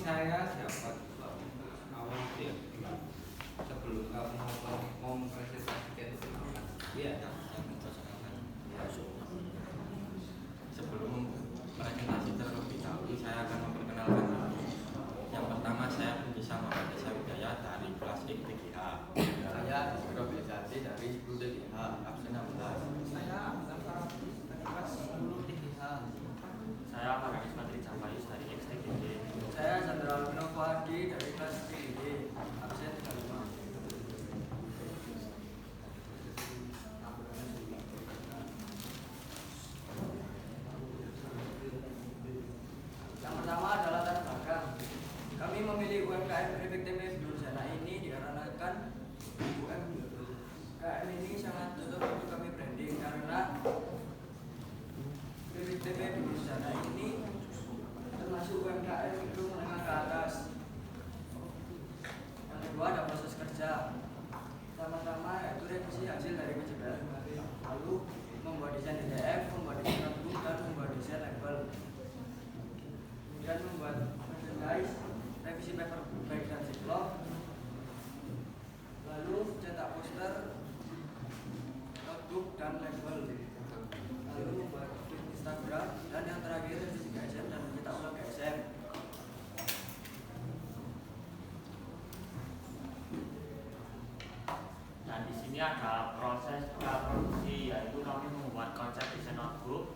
saya siapa awal ya sebelum kamu mau presentasikan itu kenalan iya ya sebelum presentasi terlebih dahulu saya akan memperkenalkan diri. Yang pertama saya Bisa Muhammad Desa Wijaya dari kelas IPGH. Saya Improvisasi dari UDGH absen 16. Saya Abdul Farabi dari kelas 10 DGH. Saya Farhanis Patri Campayus dari XTGD. Saya Chandra Winoko Hadi dari kelas TGD absen 35. Yang pertama adalah latar belakang. Kami memilih UMKM Prefek TPF Dursana ini dikarenakan UMKM ini sangat cocok untuk kami branding karena Prefek TPF Dursana ini termasuk UMKM itu menengah ke atas. Yang kedua ada proses kerja. Pertama-tama yaitu revisi hasil dari PJBL, lalu membuat desain DTF, membuat desain notebook dan membuat desain label. Kemudian membuat merchandise, revisi paper bag dan ziplock, lalu cetak poster, notebook dan label, lalu membuat Instagram, dan yang terakhir revisi GSM dan mencetak ulang GSM. Dan di sini ada proses praproduksi, yaitu kami membuat konsep desain notebook,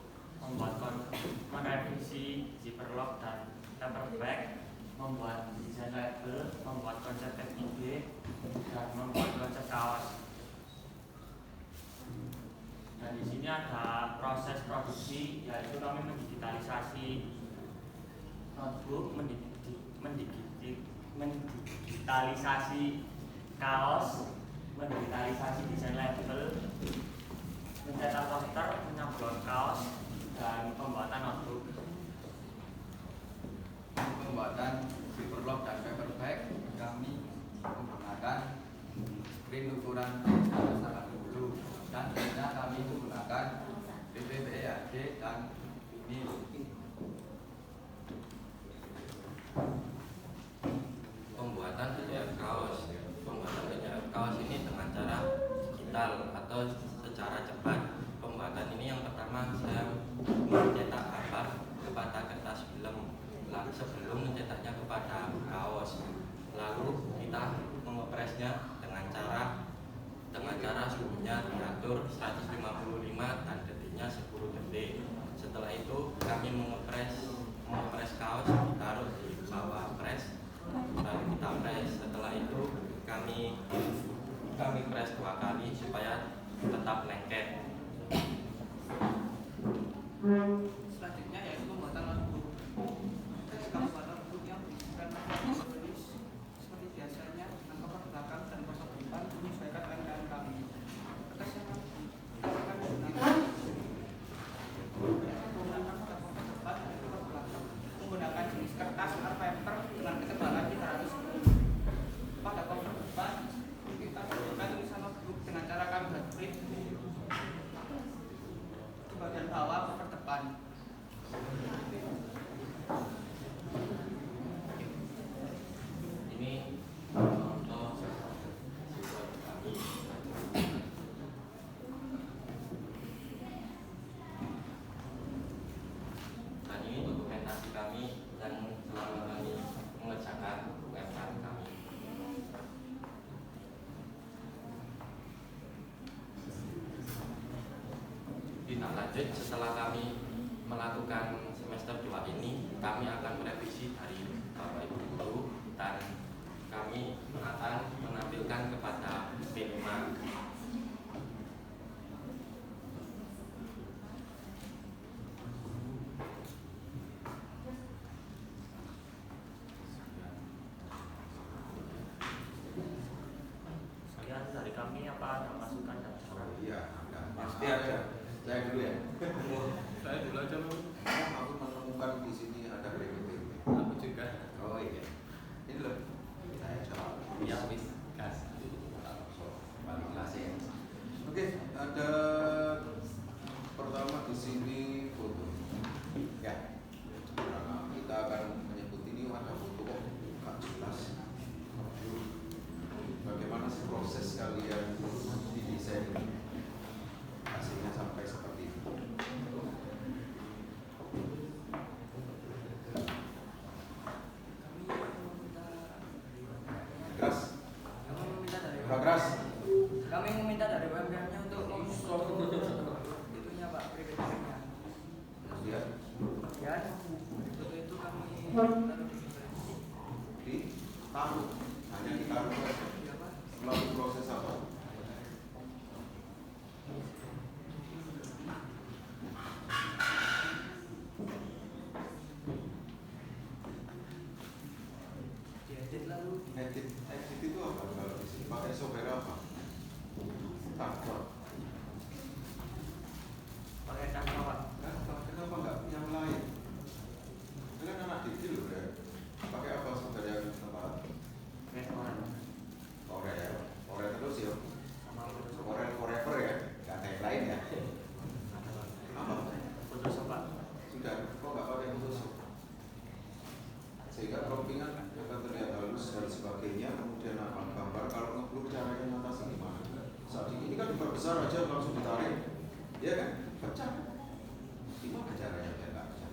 merevisi zipperlock dan paper bag, membuat desain label, membuat konsep FIG, dan membuat konsep kaos. Dan di sini ada proses produksi, yaitu kami mendigitalisasi notebook, mendigitalisasi kaos, mendigitalisasi desain label, mencetak poster, menyablon kaos, dan pembuatan notebook. Pembuatan zipperlock dan paper bag kami menggunakan print ukuran 80 dan tentunya kami menggunakan PPBAD dan ini. Pembuatan PDF kaos. Pembuatan PDF kaos ini dengan cara digital atau secara cepat. Pembuatan ini yang pertama saya mencetak gambar kepada kertas film sebelum mencetaknya kepada kaos. Lalu kita mengopresnya dengan cara suhunya diatur 155 dan detiknya 10 detik. Setelah itu kami mengopres kaos ditaruh di bawah pres, lalu kita press. Setelah itu kami press 2 kali supaya tetap lengket. Selanjutnya yaitu pembuatan notebook. Kita membuat notebook yang bukan tulis seperti biasanya dengan cover belakang dan cover depan menyesuaikan UMKM kami. Kertas yang akan digunakan cover depan dan cover belakang menggunakan jenis kertas art paper dengan ketebalan 300 mm. Pada cover depan kita gunakan tulisan notebook dengan cara kami buat print di bagian bawah cover depan. Ini contoh siswa kami. Dan ini dokumentasi kami dan selama kami mengerjakan UMKM kami. Tindak lanjut setelah kami melakukan semester 2 ini, kami akan merevisi dari Bapak Ibu Guru dan kami akan menampilkan kepada P5. Sekian dari kami, apa ada masukan dan saran? Iya, pasti ada. Saya dulu ya. Saya dulu aja lu. Aku menemukan di sini ada PPT. Aku juga. Oh iya. Ini loh. Saya jawab. Ya wis gas. Balik kelas ya. Ditaruh, hanya ditaruh saja. Melalui proses apa? Diedit lalu Edit itu apa? Kalau di sini pakai software apa? Canva. pakai Canva. Kenapa nggak yang lain? Itu kan anak detail loh ya. Pakai apa software yang tempat? Corel terus ya. Corel forever ya. Nggak ada yang lain ya. Apa? Photoshop Pak. Sudah, kok nggak pakai Photoshop? Sehingga promptingan akan terlihat halus dan sebagainya. Kemudian apa gambar kalau ngeblur caranya mengatasi gimana? Saat ini kan diperbesar aja langsung ditarik, ya kan? Pecah. Gimana caranya biar nggak pecah?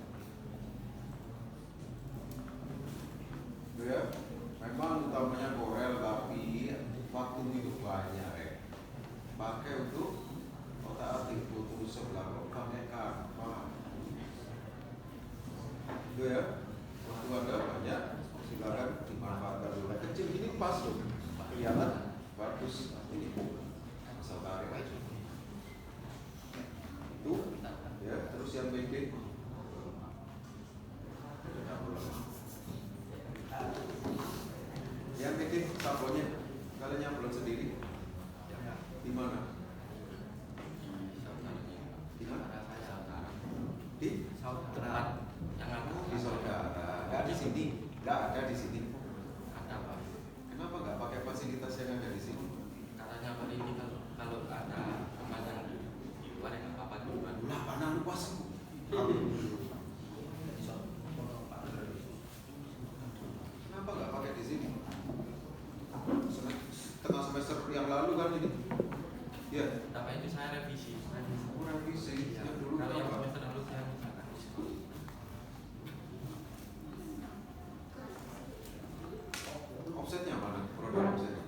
Ya, memang utamanya Corel tapi waktu itu banyak ya. Pakai untuk otak-atik butuh sebelah kok pakai Canva. Itu ya. Waktu Anda banyak, silakan dimanfaatkan dulu. Kecil ini pas loh, kelihatan bagus. Ini asal tarik aja. Itu, ya. Terus yang pede, yang pede sablonnya, kalian nyablon sendiri. Di mana? Di mana? Di Tempat yang aku di saudara, nggak di sini, nggak ada di sini. ada Pak. Kenapa nggak pakai fasilitas yang ada di sini? Katanya Pak ini kalau ada tempat yang di luar ya nggak apa-apa di luar. Lah panang luas. Kenapa nggak pakai di sini? Tengah semester yang lalu kan ini. Ya, Tapi itu saya revisi. kurang visi. Ya, Yang dulu kalau yang kenapa? semester lalu saya misalkan. Offsetnya mana? Produk offsetnya.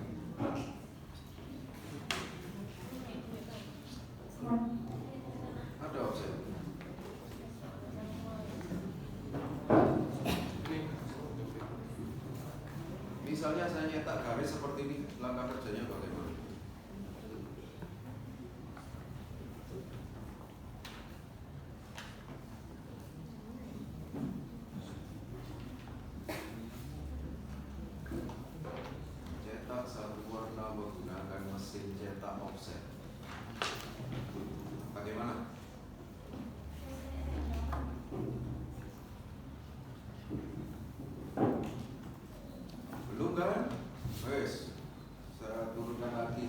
Ada offset. Misalnya saya nyetak garis seperti ini, langkah kerjanya bagaimana? Cetak satu warna menggunakan mesin cetak offset. Bagaimana? Belum kan? Wes, saya turunkan lagi.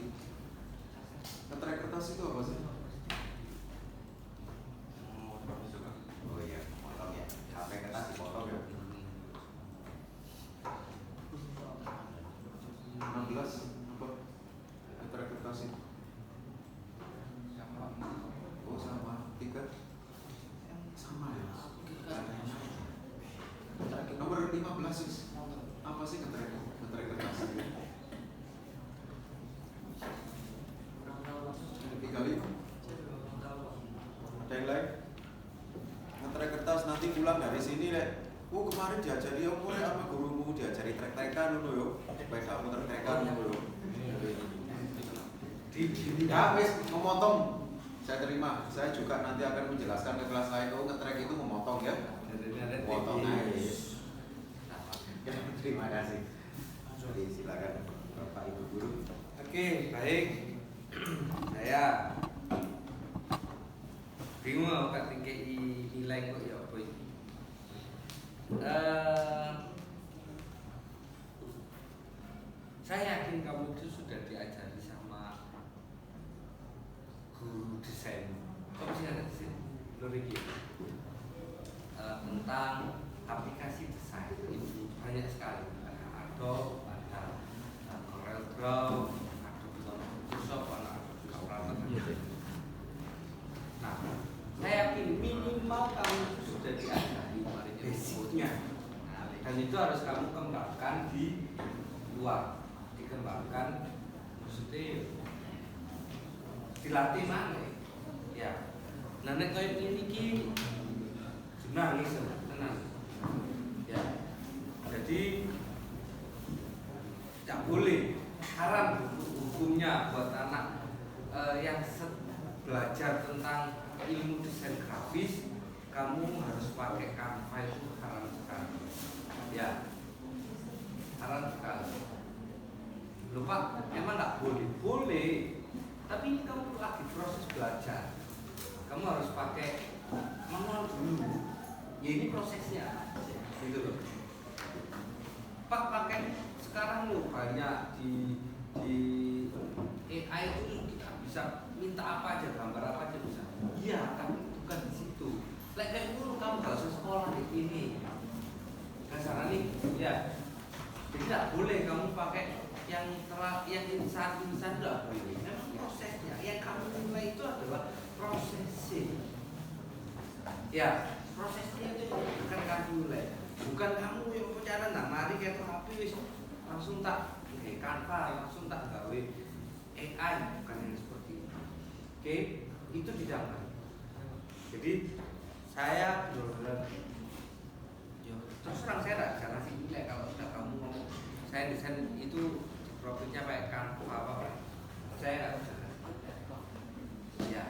Ngetrek kertas itu apa sih? Oh iya, potong ya. Sampai kertas dipotong ya. 16 apa? Ngetrek kertas itu. Oh sama, 3 sama ya. Nomor 15 sih. Apa sih ngetrek kertas? 35. Ada yang lain? Ngetrek kertas nanti pulang dari sini deh. Oh kemarin diajari apa ya apa gurumu diajari trek-trekan dulu yo. Supaya kamu trek-trekan dulu. Ya wis memotong. Saya terima. Saya juga nanti akan menjelaskan ke kelas lain. Oh ngetrek itu memotong ya. Memotong guys. Ya, terima kasih. Jadi silakan Bapak Ibu guru. Oke, baik. Saya bingung kok tinggi nilai kok ya apa ini. Saya yakin kamu itu sudah diajari sama guru desain. Kamu sih ada desain, Luriki. Tentang aplikasi desain itu banyak sekali. Ada Adobe, ada Corel Draw, ada Photoshop, ada Illustrator. Nah, saya yakin minimal kamu itu sudah diajari basicnya. Nah, dan itu harus kamu kembangkan di luar, dikembangkan, maksudnya dilatih mana? Ya, nah nek kayak ini ki nangis tenang, ya. Jadi tidak boleh, haram hukumnya buat anak yang belajar tentang ilmu desain grafis, kamu harus pakai Canva, itu haram sekali. Ya, haram sekali. Lupa, emang nggak boleh? Boleh, tapi ini kamu lagi proses belajar. Kamu harus pakai manual dulu. Ya ini prosesnya, gitu loh. Pak pakai sekarang loh banyak di AI itu kita bisa minta apa aja, gambar apa aja bisa. Iya, tapi bukan di situ. Kayak dulu kamu harus sekolah di ini. Kasarnya nih, ya. Jadi tidak boleh kamu pakai yang insan tidak boleh. Memang prosesnya, yang kamu nilai itu adalah prosesnya. Ya, prosesnya itu bukan kamu nilai. Bukan kamu yang bicara, nah mari kita rapi langsung tak Canva, langsung tak gawe AI, bukan yang seperti itu. Oke, itu tidak. Jadi saya benar-benar terus terang saya tidak ngasih nilai kalau sudah kamu mau saya desain itu profilnya pakai Canva apa saya ya.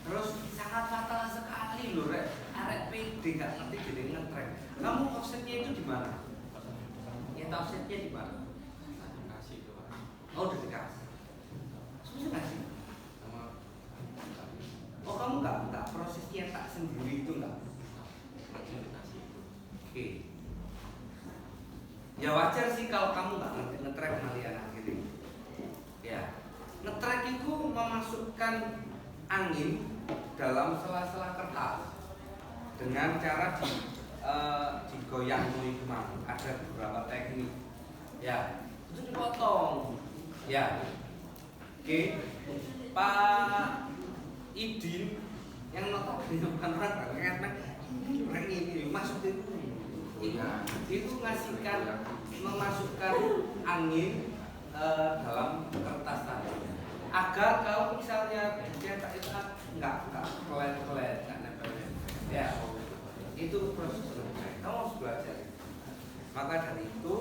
Terus sangat fatal sekali loh, arek PD gak ngerti jadi nge-track. Kamu offsetnya itu di mana? Ya offsetnya di mana? Kasih tuh. Oh udah dikasih. Susah nggak sih? Oh kamu nggak prosesnya tak sendiri itu nggak? Oke. Ya wajar sih kalau kamu nggak ngerti nge-track kalian akhirnya. Ya, nge-track itu memasukkan angin dalam sela-sela kertas dengan cara digoyang itu ada beberapa teknik. Ya, itu dipotong. Ya, oke. Pak Idin yang notabene bukan orang ini maksud itu ngasihkan memasukkan angin dalam kertas tadi agar kalau misalnya cetak itu nggak kelet nggak nempel ya itu proses kamu harus belajar. Maka dari itu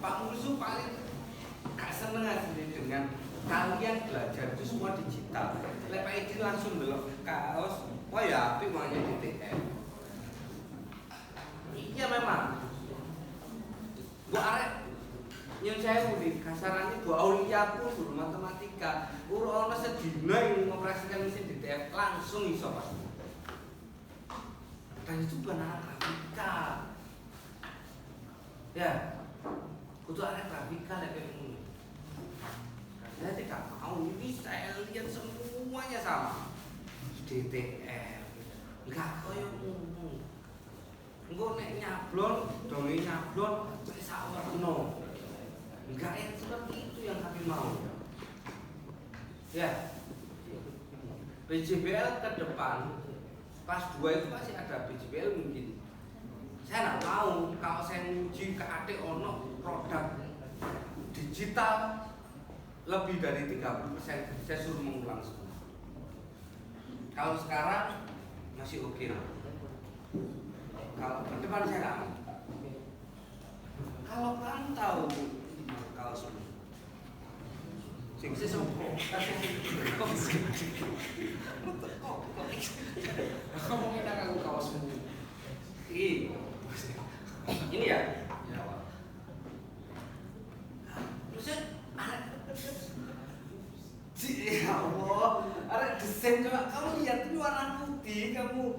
Pak Musu paling gak seneng asli dengan kalian belajar itu semua digital. Pak Idin langsung belok kaos, oh ya tapi uangnya DTF. Iya memang. Bu arek yang saya budi kasarannya Bu Aulia pun guru matematika, ono sedina yang mengoperasikan mesin DTF langsung iso Mas. Dan itu bukan anak grafika. Ya, kudu anak grafika kayak gini. Saya tidak mau, ini saya lihat semuanya sama DTF enggak kaya ngomong enggak nek nyablon donge nyablon wis sawerna enggak yang seperti itu yang kami mau ya. BJBL ke depan pas 2 itu masih ada BJBL mungkin saya tidak mau kalau saya nguji ke adik ono produk digital lebih dari 30% saya suruh mengulang semua. Kalau sekarang masih oke. Kalau ke depan saya nggak. Kalau kamu tahu kalau semua, sing sesuatu, ngomongin aku kaos semua. Ini ya. Ya Allah, ada desain coba kamu lihat ini warna putih, kamu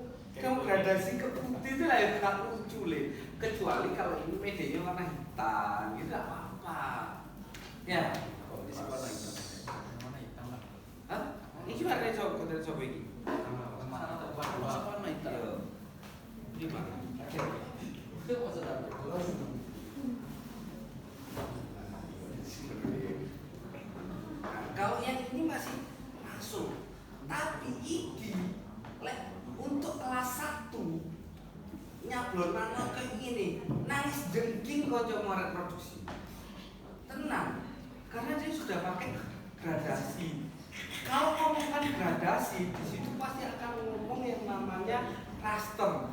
gradasi ke putih itu lah yang gak lucu le. Kecuali kalau ini PD-nya warna hitam, gitu gak apa-apa. Ya, kok di sini warna hitam? Warna hitam lah. Hah? Ini gimana nih coba ini? Warna hitam. Gimana? Itu maksudnya kalau yang ini masih masuk, tapi ini untuk kelas 1 nyablon mana kayak gini, nangis jengking kocok mau reproduksi. Tenang, karena dia sudah pakai gradasi. Kalau ngomongkan gradasi, di situ pasti akan ngomong yang namanya raster.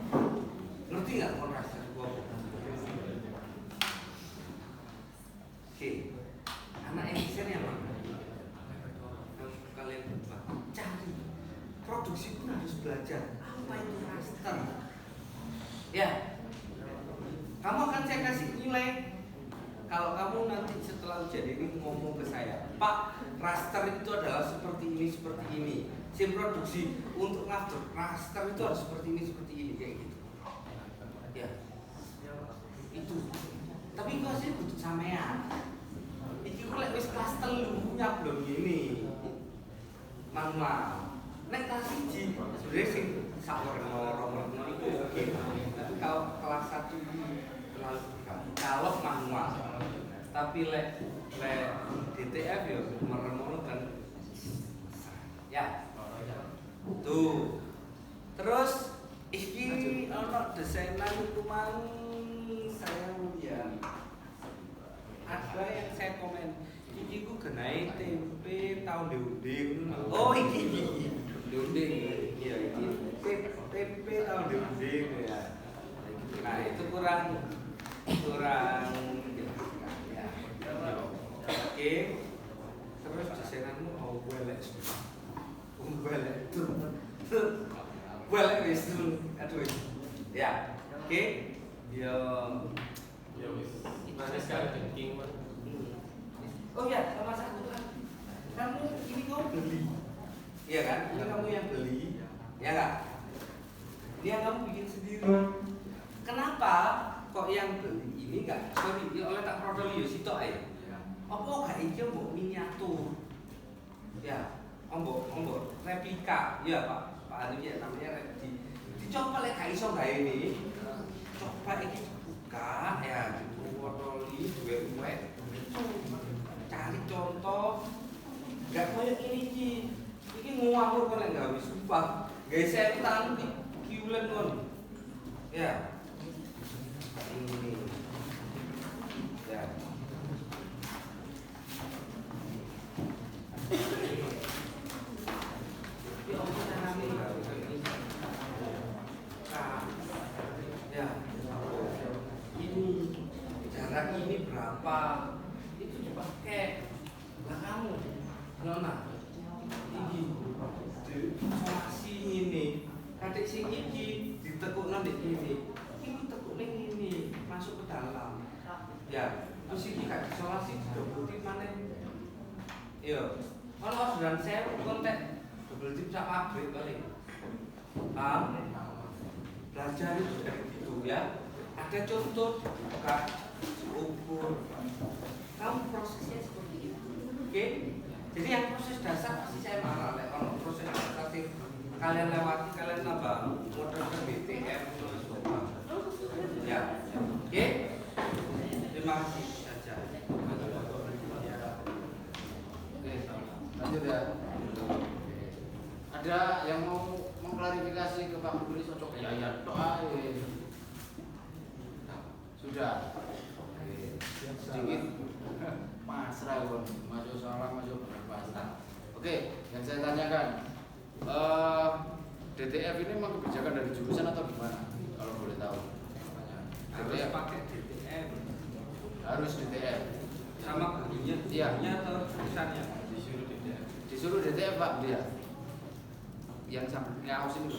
Ya, kamu akan saya kasih nilai. Kalau kamu nanti setelah ujian ini ngomong ke saya, Pak, raster itu adalah seperti ini. Sim produksi untuk ngatur raster itu harus seperti ini, kayak gitu. Ya, itu. Tapi kok sih butuh sampean. Iki kok lek wis kelas 3 punya belum gini. Manual. Nek kelas 1 sebenarnya sing sakor ngorong itu oke. Tapi kalau kelas 1 terlalu kalau manual. Tapi lek DTF ya merem kan. Ya. Tuh. Terus iki ono desainan itu mang saya lihat ada yang saya komen iki ku genai tempe tahun diunding. Oh iki diunding. Iya iki tempe tahun diunding ya. Nah itu kurang ya. Oke. Terus desainanmu welek. Welek wis. Aduh. Ya. Oke. Ya wis. Mana sekarang thinking man. Oh ya, sama satu kan. Kamu ini kamu beli. Iya kan? Ini kamu yang beli. Ya enggak? Ini yang kamu bikin sendiri. Kenapa kok yang beli ini enggak? Sorry, ya oleh tak portfolio sitok ae. Apa gak iki mbok miniatur? Ya, ombok replika. Ya, Pak Anu ya namanya dicoba lek gak iso gawe ini. Coba iki buka ya, portfolio duwe uwek. Cari contoh gak kayak ini ngawur kok lek gawe sumpah. Gawe setan iki ulen kon. Ya. Ini. Ya. Ini apa namanya? Ya. Ini jarak ini berapa? Itu dipakai. Lah kamu, nona, ini isolasi ini, kadek sing iki ditekuk nanti ini tekuk ning ini masuk ke dalam. Ya, terus iki gak isolasi double tip mana? Yo, ono orderan saya kontak double tip sak pabrik kali. Belajar itu dari itu ya. Ada contoh dibuka, diukur. Kamu prosesnya seperti itu. Oke? Jadi yang proses dasar pasti saya marah. Kalau proses dasar sih kalian lewati, kalian nambah modal ke BTM ya. Oke? Terima kasih saja. Oke, lanjut ya. Ada yang mau mengklarifikasi ke Pak Gubernur cocok ya doa. Sudah. Oke. Sedikit pasrah kon, masuk salah masuk pasrah. Oke, yang saya tanyakan, DTF ini memang kebijakan dari jurusan atau gimana? Kalau boleh tahu. Harus pakai DTM. Harus DTF. Sama gurunya, Iya. gurunya atau tulisannya? Disuruh DTF. Disuruh DTF Pak dia. Yang ngawas ini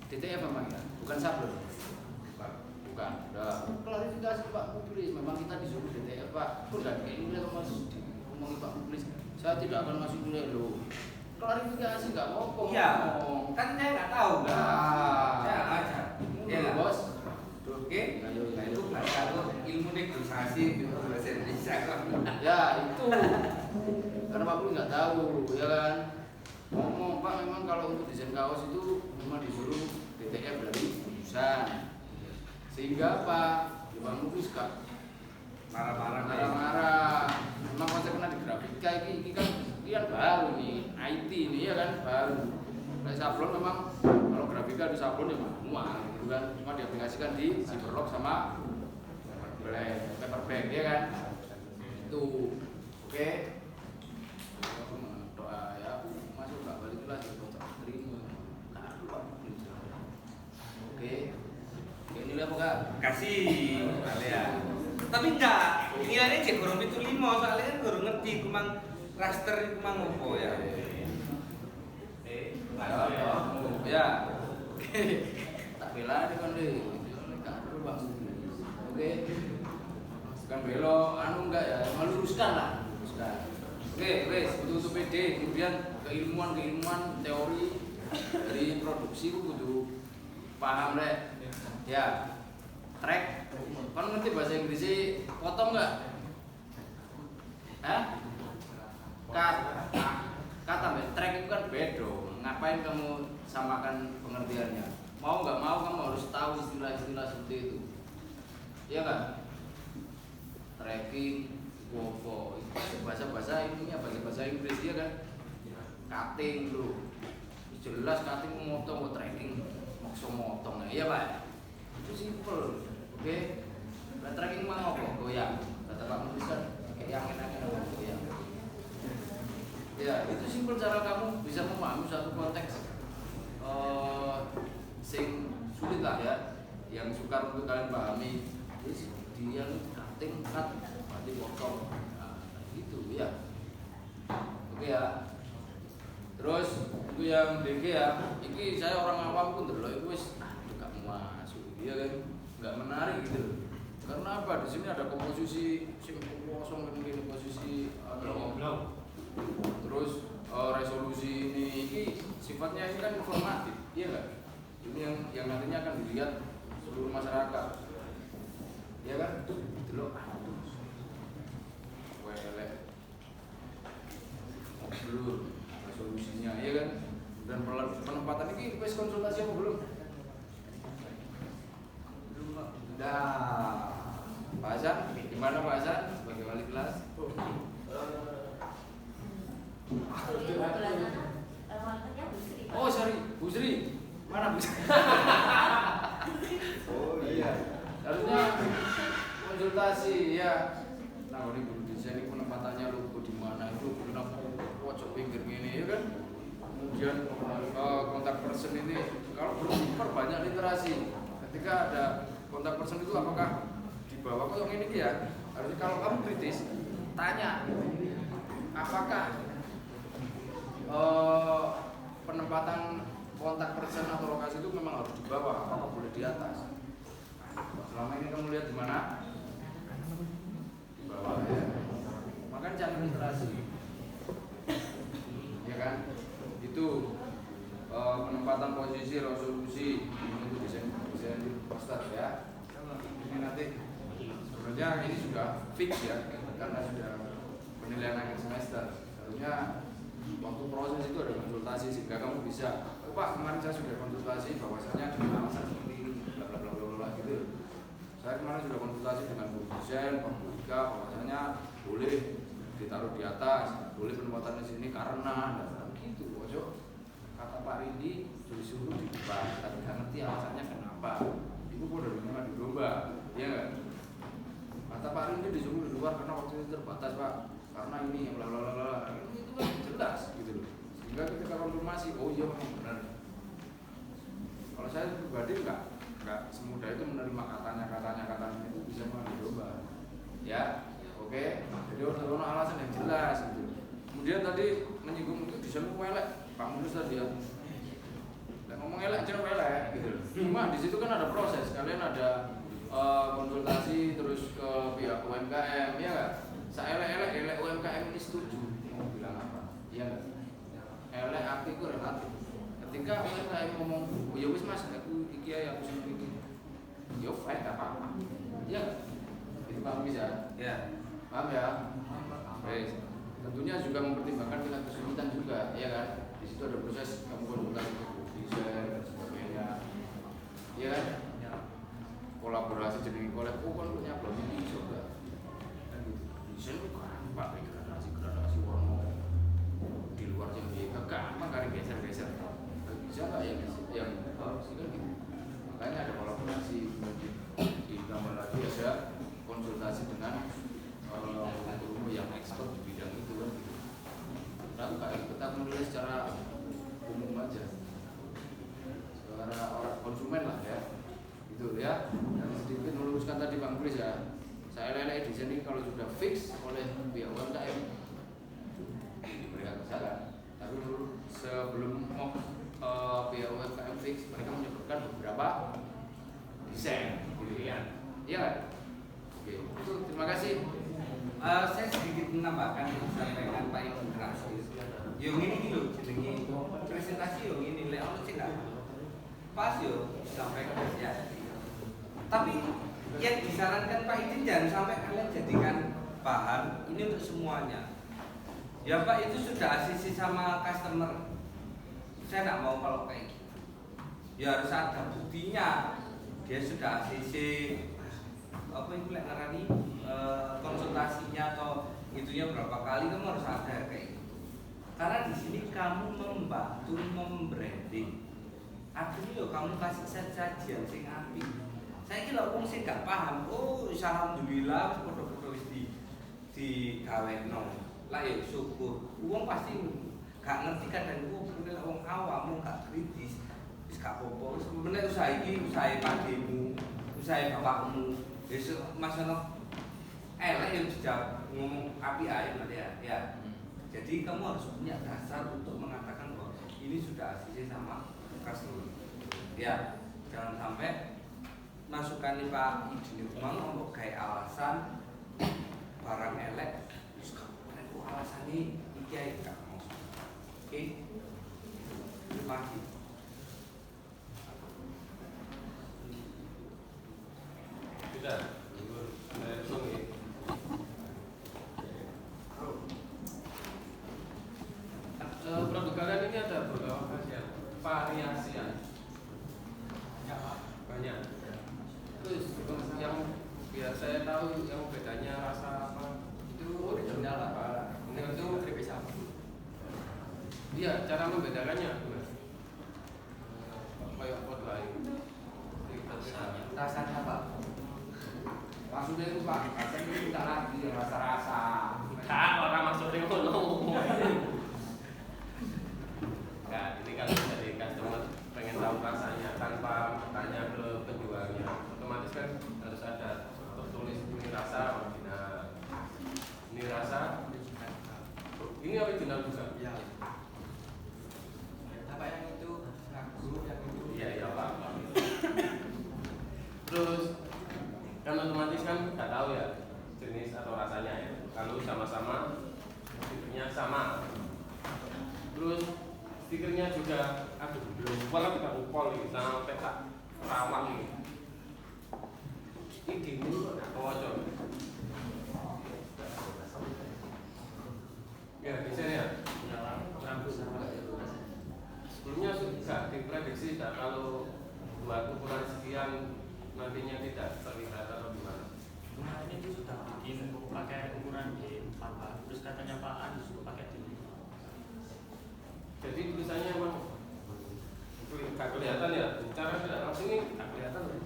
DTF memang ya, bukan sablon. Bukan. Udah klarifikasi Pak Publis, memang kita disuruh DTF Pak. Bukan kayak ini masih ngomongin Pak Publis. Saya tidak akan masuk nilai loh. Klarifikasi nggak ngomong. Iya. Kan saya nggak tahu. Nah, Ya aja. Ya nggak? bos. Oke. Nah itu belajar ilmu negosiasi gitu bahasa Indonesia kan. Ya itu. Karena Pak Publis nggak tahu, ya kan. Ngomong Pak, memang kalau untuk desain kaos itu memang disuruh DTF dari jurusan. Sehingga Pak Publis Kak marah-marah. Memang konsepnya di grafika ini kan baru nih, IT ini ya kan baru. Kayak sablon memang kalau grafika di sablon ya manual gitu kan, cuma diaplikasikan di Cyberlock sama paperback ya kan. Itu oke. Doa ya masuk nggak balik lagi kontrak terima. Oke. Ini lah bukan. Kasih kalian. Tapi enggak, nilainya cek gorong itu 5 soalnya kan gorong ngerti kumang raster kumang opo ya. Ya. Oke. Tak bela deh kan deh. Kado Pak. Oke. Bukan belok, enggak ya, meluruskan lah, meluruskan. Oke, wes, untuk PD, kemudian keilmuan teori dari produksi itu kudu paham deh. Ya, track, kan ngerti bahasa Inggrisnya potong nggak? Hah? Kata track itu kan beda. Ngapain kamu samakan pengertiannya? Mau nggak mau kamu harus tahu istilah-istilah seperti itu. Iya kan? Tracking, WOFO, bahasa bahasa Inggris ya kan? Cutting bro, jelas cutting memotong, tracking maksud motong, iya pak? Itu simple, oke? Nah, tracking mau apa? Goyang, kata Pak Menteri kan, kayak yang enak goyang. Ya, itu simple cara kamu bisa memahami satu konteks sing sulit lah ya, yang sukar untuk kalian pahami. Dia cutting, cut, berarti potong, nah, gitu ya. Oke ya. Terus itu yang DG ya, ini saya orang awam pun terlalu itu wis gak masuk, iya kan, nggak menarik gitu. Karena apa? Di sini ada komposisi sing kosong kan ini posisi terus resolusi ini sifatnya ini kan informatif, iya nggak? Ini yang nantinya akan dilihat seluruh masyarakat, iya kan? Itu loh, welek, blur resolusinya, iya kan? Dan penempatan ini wes konsultasi apa belum? Belum Pak. Dah, Pak Hasan, gimana Pak Hasan sebagai wali kelas? Oh sorry, Bu Sri, mana Bu Sri? Oh iya, harusnya konsultasi ya. Nah ini guru desain ini penempatannya logo di mana itu kenapa pojok pinggir ini ya kan? Kemudian kontak person ini kalau belum perbanyak literasi. Ketika ada kontak person itu apakah di bawah kok yang ini ya? Harusnya kalau kamu kritis tanya apakah penempatan kontak person atau lokasi itu memang harus di bawah, apakah boleh di atas? Selama ini kamu lihat di mana? Di bawah ya. Makanya jangan literasi, ya kan? Itu penempatan posisi, resolusi itu desain poster ya. Ini nanti sebenarnya ini sudah fix ya, karena sudah penilaian akhir semester. Harusnya waktu proses itu ada konsultasi sehingga kamu bisa, oh Pak kemarin saya sudah konsultasi bahwasanya dengan alasan seperti ini, bla bla bla bla gitu. Saya kemarin sudah konsultasi dengan Bu dosen, Pak Budika, bahwasanya boleh ditaruh di atas, boleh penempatan di sini karena dan gitu. Ojo kata Pak Rindi disuruh di depan, tapi nggak ngerti alasannya kenapa. Ibu kok udah menerima di domba, ya nggak? Kata Pak Rindi disuruh di luar karena waktu itu terbatas Pak, karena ini bla bla bla bla. Itu kan jelas gitu loh. Sehingga ketika konfirmasi, oh iya memang benar. Kalau saya pribadi nggak semudah itu menerima katanya itu bisa mengambil domba. Ya, oke. Jadi harus ada alasan yang jelas gitu. Kemudian tadi menyinggung itu bisa elek, Pak Mulus tadi ya. Dan ngomong elek jangan elek gitu loh. Cuma di situ kan ada proses. Kalian ada konsultasi terus ke pihak UMKM, ya nggak? Saya elek UMKM ini setuju. Mau bilang apa? Iya nggak? Elek api itu relatif. Ketika UMKM ngomong, oh ya wis mas, aku iki ya aku seneng iki. Yo fine, nggak apa-apa. Iya nggak? Itu paham bisa? Ya. Paham ya? Baik. Tentunya juga mempertimbangkan tingkat kesulitan juga, ya kan? Di situ ada proses kamu konsultasi ke desain dan sebagainya. Iya kan? Kolaborasi jenis kolab, kan punya belum ini juga. Kan gitu. Desain itu gampang, gradasi warna di luar yang biasa gampang kali geser. Bisa nggak yang sih kan gitu. Makanya ada kolaborasi, ditambah lagi ada konsultasi dengan guru yang expert di bidang itu kan gitu. Lalu kita menulis secara umum aja, secara orang konsumen lah ya. Gitu ya, dan sedikit meluruskan tadi Bang Kris ya. Saya lelek di sini kalau sudah fix oleh pihak UMKM diberikan kesalahan. Tapi sebelum mau pihak UMKM fix, mereka menyebutkan mengajukan beberapa desain pilihan. Iya kan? Oke, itu terima kasih. Saya sedikit menambahkan yang disampaikan Pak Ibu Gracius. Yang ini lho jenenge presentasi yang ini lek ono sing enggak pas yo disampaikan ya. Tapi yang disarankan Pak Idin jangan sampai kalian jadikan bahan ini untuk semuanya. Ya Pak itu sudah ACC sama customer. Saya tidak mau kalau kayak gitu. Ya harus ada buktinya. Dia sudah ACC apa itu lek ngarani konsultasinya atau itunya berapa kali kamu harus ada kayak gitu. Karena di sini kamu membantu membranding. Artinya yo kamu kasih sajian sing apik. Saya kira wong sing gak paham, oh alhamdulillah padha-padha wis digawekno. Lah yo syukur. Wong pasti gak ngerti kadang nek wong awam gak kritis. Wis gak apa-apa. Wis meneh usaha iki usaha pakdemu, usaha bapakmu. Wis masalah elek yang dijawab ngomong api ae ya. Jadi kamu harus punya dasar untuk mengatakan bahwa ini sudah ACC sama customer. Ya, jangan sampai masukan nih Pak Idin untuk kayak alasan barang elek. Terus kamu alasan ini iki gak mau. Oke. Terima kasih. Sudah, saya tunggu. Produk kalian ini ada beberapa variasian. Banyak. Terus yang biar saya tahu yang bedanya rasa apa Itu original apa? Ini itu bisa. Iya, cara membedakannya gimana? Kayak pot lain. Rasanya Pak. Maksudnya itu Pak, rasanya itu kita lagi rasa-rasa. Kan orang masuk ring kono. Nah, ini kalau dari customer pengen tahu rasanya tanpa tanya ke penjualnya, otomatis kan harus ada tertulis ini rasa original, ini rasa, ini original juga. Ya. Apa yang itu lagu yang itu? Iya Pak. Terus kan otomatis kan nggak tahu ya jenis atau rasanya ya. Kalau sama-sama stikernya sama. Terus stikernya juga, aduh belum upol kita upol ini sampai tak rawang ini. Ini gini kok nggak kocok. Ya bisa ya. Sebelumnya sudah diprediksi tidak kalau buat ukuran sekian nantinya tidak terlihat atau gimana? Kemarin itu sudah bikin pakai ukuran D4 terus katanya Pak Anies suruh pakai D5. Jadi tulisannya emang nggak kelihatan ya, cara tidak langsung ini nggak kelihatan loh.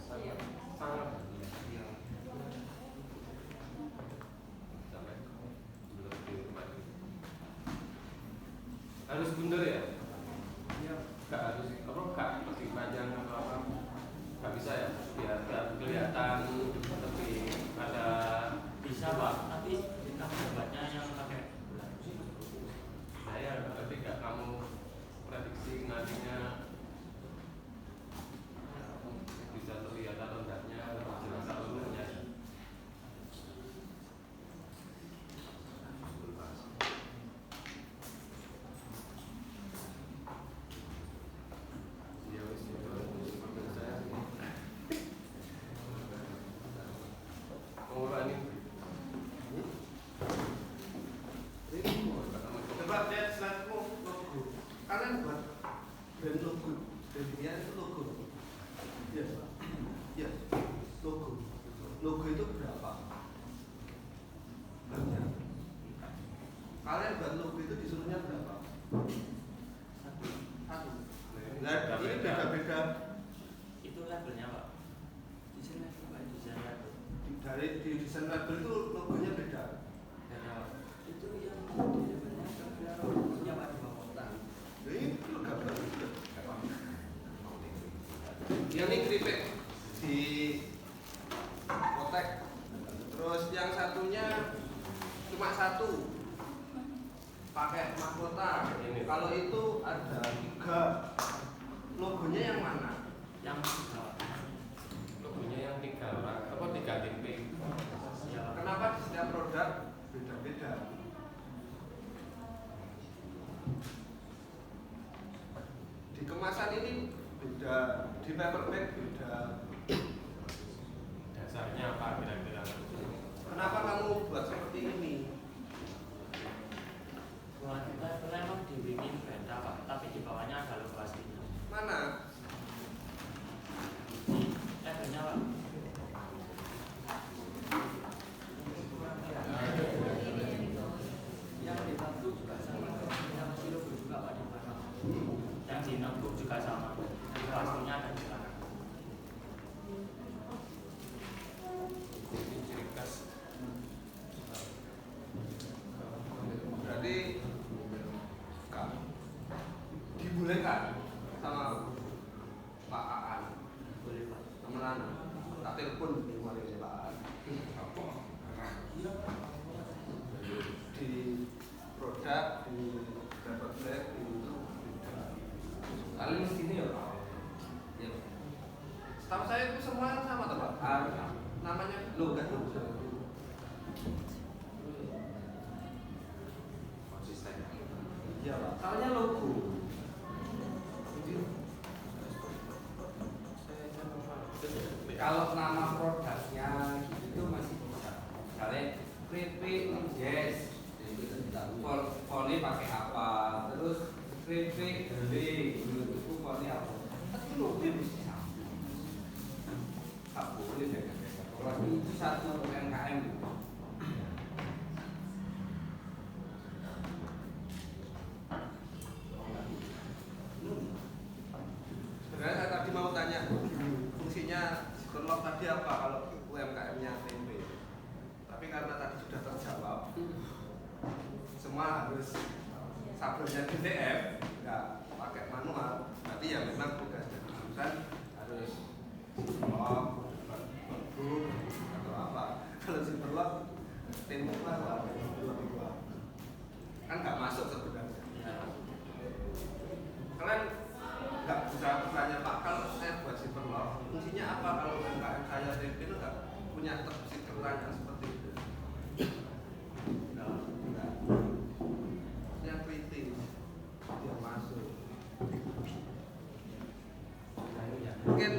Sangat sampai belum dinikmati. Harus bundar ya? Iya. Nggak harus apa? Nggak lebih panjang atau apa? Nggak bisa ya? Biar nggak kelihatan lebih ada. Bisa Pak, tapi kita buatnya yang pakai Saya tapi nggak kamu prediksi nantinya bisa terlihat atau enggaknya jelas atau enggaknya. Ya wis itu seperti saya. Mau ini. Coba lihat slide-mu logo. Kalian buat brand logo. Brandnya itu logo. Yes. Yes. Logo. Logo itu berapa? Banyak. Kalian buat logo itu disuruhnya berapa? Satu. Nah, ini beda-beda. itu labelnya Pak. Desain apa Pak? Desain label. Dari di desain label itu logonya beda. Itu yang punya Pak di bawah kota. Ini lu gambar itu. Yang ini kritik Di kotek. Terus yang satunya cuma satu pakai mahkota. Ini. Kalau itu ada 3 3. Logonya yang mana? Yang tiga. Logonya yang 3 orang, apa 3 titik? Ya. Kenapa di setiap produk beda-beda? Di kemasan ini beda, di paper bag beda. Dasarnya apa kira-kira? Kenapa kamu buat seperti ini? Buat kita itu emang dibikin beda Pak, tapi di bawahnya ada logo aslinya. Mana? Di labelnya Pak. Yang di kartu juga sama, yang di logo juga Pak di belakang. Yang di notebook juga sama. Logo aslinya ada di belakang. Ini ciri khas. Berarti Kak, dibolehkan sama Pak Aan Boleh Pak. temenan tak telepon di mari Pak Aan di produk di dapat bag itu Kalian mesti ini ya Pak. Ya. setahu saya itu semua sama tuh Pak. Namanya logat Konsisten. iya Pak, soalnya logo. Kalau nama produknya itu masih bisa. Kalian keripik yes, fontnya pakai apa, terus keripik gede, itu fontnya apa. Tapi logo mesti sama. Tak boleh beda-beda. Kalau itu satu UMKM. Sebenarnya saya tadi mau tanya fungsinya Superlock tadi apa kalau UMKM-nya tempe. Tapi karena tadi sudah terjawab, semua harus sablonnya DTF, nggak pakai manual. Berarti ya memang tugas dan jurusan harus Superlock, Notebook atau apa. Kalau Superlock tempe lah, kan nggak masuk sebenarnya. Kalian nggak bisa bertanya Pak, kalau saya buat Superlock fungsinya apa kalau UMKM saya tempe itu nggak punya terbesit pertanyaan seperti itu. Enggak. Yang kritis dia masuk. Mungkin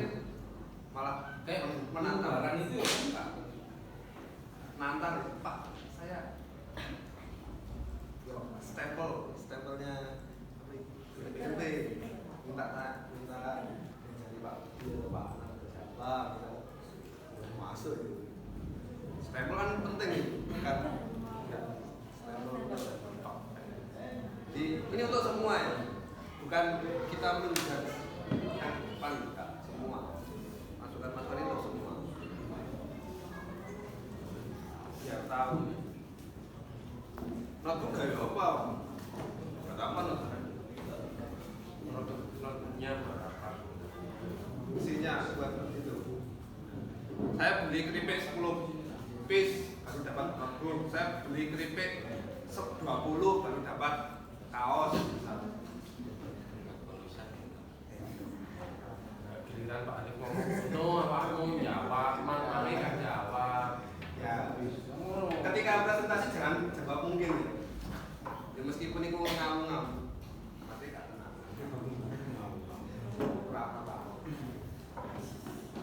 malah Kayak menantang barang itu ya Pak. nantang Pak, saya stempelnya tempe minta dari Pak Pak siapa gitu masuk gitu. Stempel kan penting kan ya, stempel jadi ini untuk semua ya, bukan kita menjudge yang depan enggak, semua masukan itu semua biar tahu notebook gaya apa buat apa Notebooknya berapa? fungsinya buat itu. Saya beli keripik 10 piece baru dapat notebook. Saya beli keripik 20 baru dapat kaos. Giliran Pak Alif ngomong no, Pak mau jawab, Mang nggak jawab. Ya, ketika presentasi jangan jawab mungkin ya. Ya meskipun itu ngawur-ngawur, tapi gak tenang.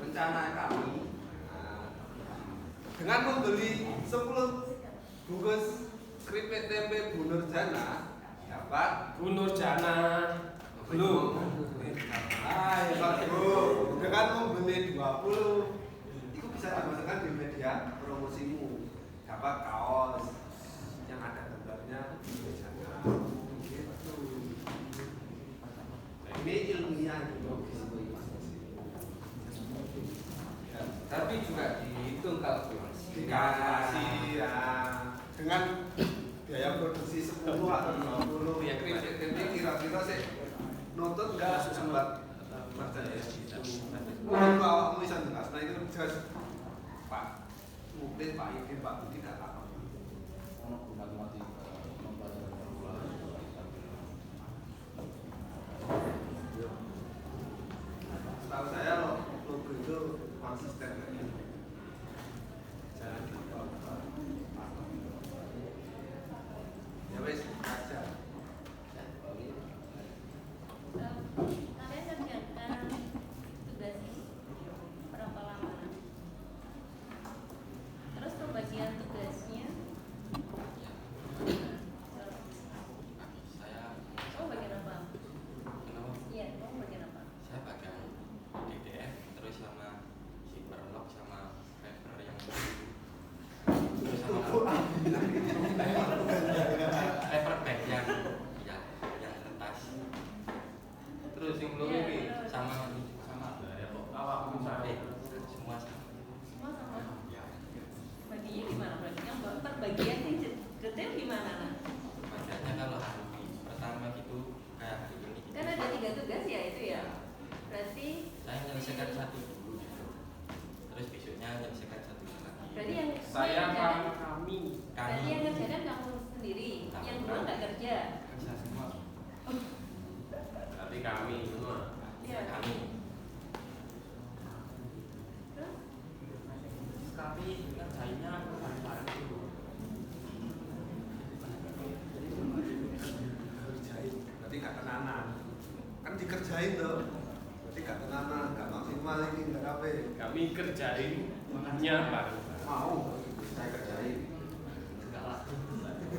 Rencana kami dengan membeli 10 bungkus keripik tempe Bu Nurjana dapat Bu Nurjana belum. Bu, dengan membeli 20 itu bisa dimasukkan di media promosimu, dapat kaos yang ada gambarnya Bu Nurjana. Nah, ini ilmiah gitu. Tapi juga dihitung kalkulasi. Dikalkulasi ya dengan biaya produksi 10 atau 20 ya keripik tempe kira-kira sih nutut enggak buat merchandise itu. Kalau awakmu bisa jelas, nah itu jelas Pak Muklis, Pak Ikin, Pak Budi tidak apa. Ono guna mati konsisten. Jangan ya wes aja. Kalian kerjakan tugas ini berapa lama? Terus pembagian tugasnya? Saya Kamu bagian apa? kenapa? Iya, kamu bagian apa? Saya bagian DDF terus sama Cyberlog sama paper yang terus sama paper bag yang ya yang kertas Terus yang belum Iya, ini terus. sama awak misalnya. semua sama. Semua sama? Baginya gimana? Berarti yang perbagian yang detail gimana? Nah? Bagiannya kalau hari pertama gitu kayak hari ini gitu. Kan ada 3 tugas ya itu ya? Berarti Saya menyelesaikan satu dulu gitu. Terus besoknya menyelesaikan satu lagi. berarti yang Saya yang apa ngerjakan- kami? berarti yang ngerjakan kamu sendiri, yang dua nggak kerja. Kerja semua. Berarti kami semua. Iya. Kami Terus? Kami ngerjainnya bareng-bareng dulu. Kerjain, berarti gak tenanan. Kan dikerjain tuh. Berarti gak tenanan, gak maksimal ini, gak rapi. Kami kerjainnya bareng. Mau, saya kerjain. Enggak lah.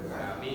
Kami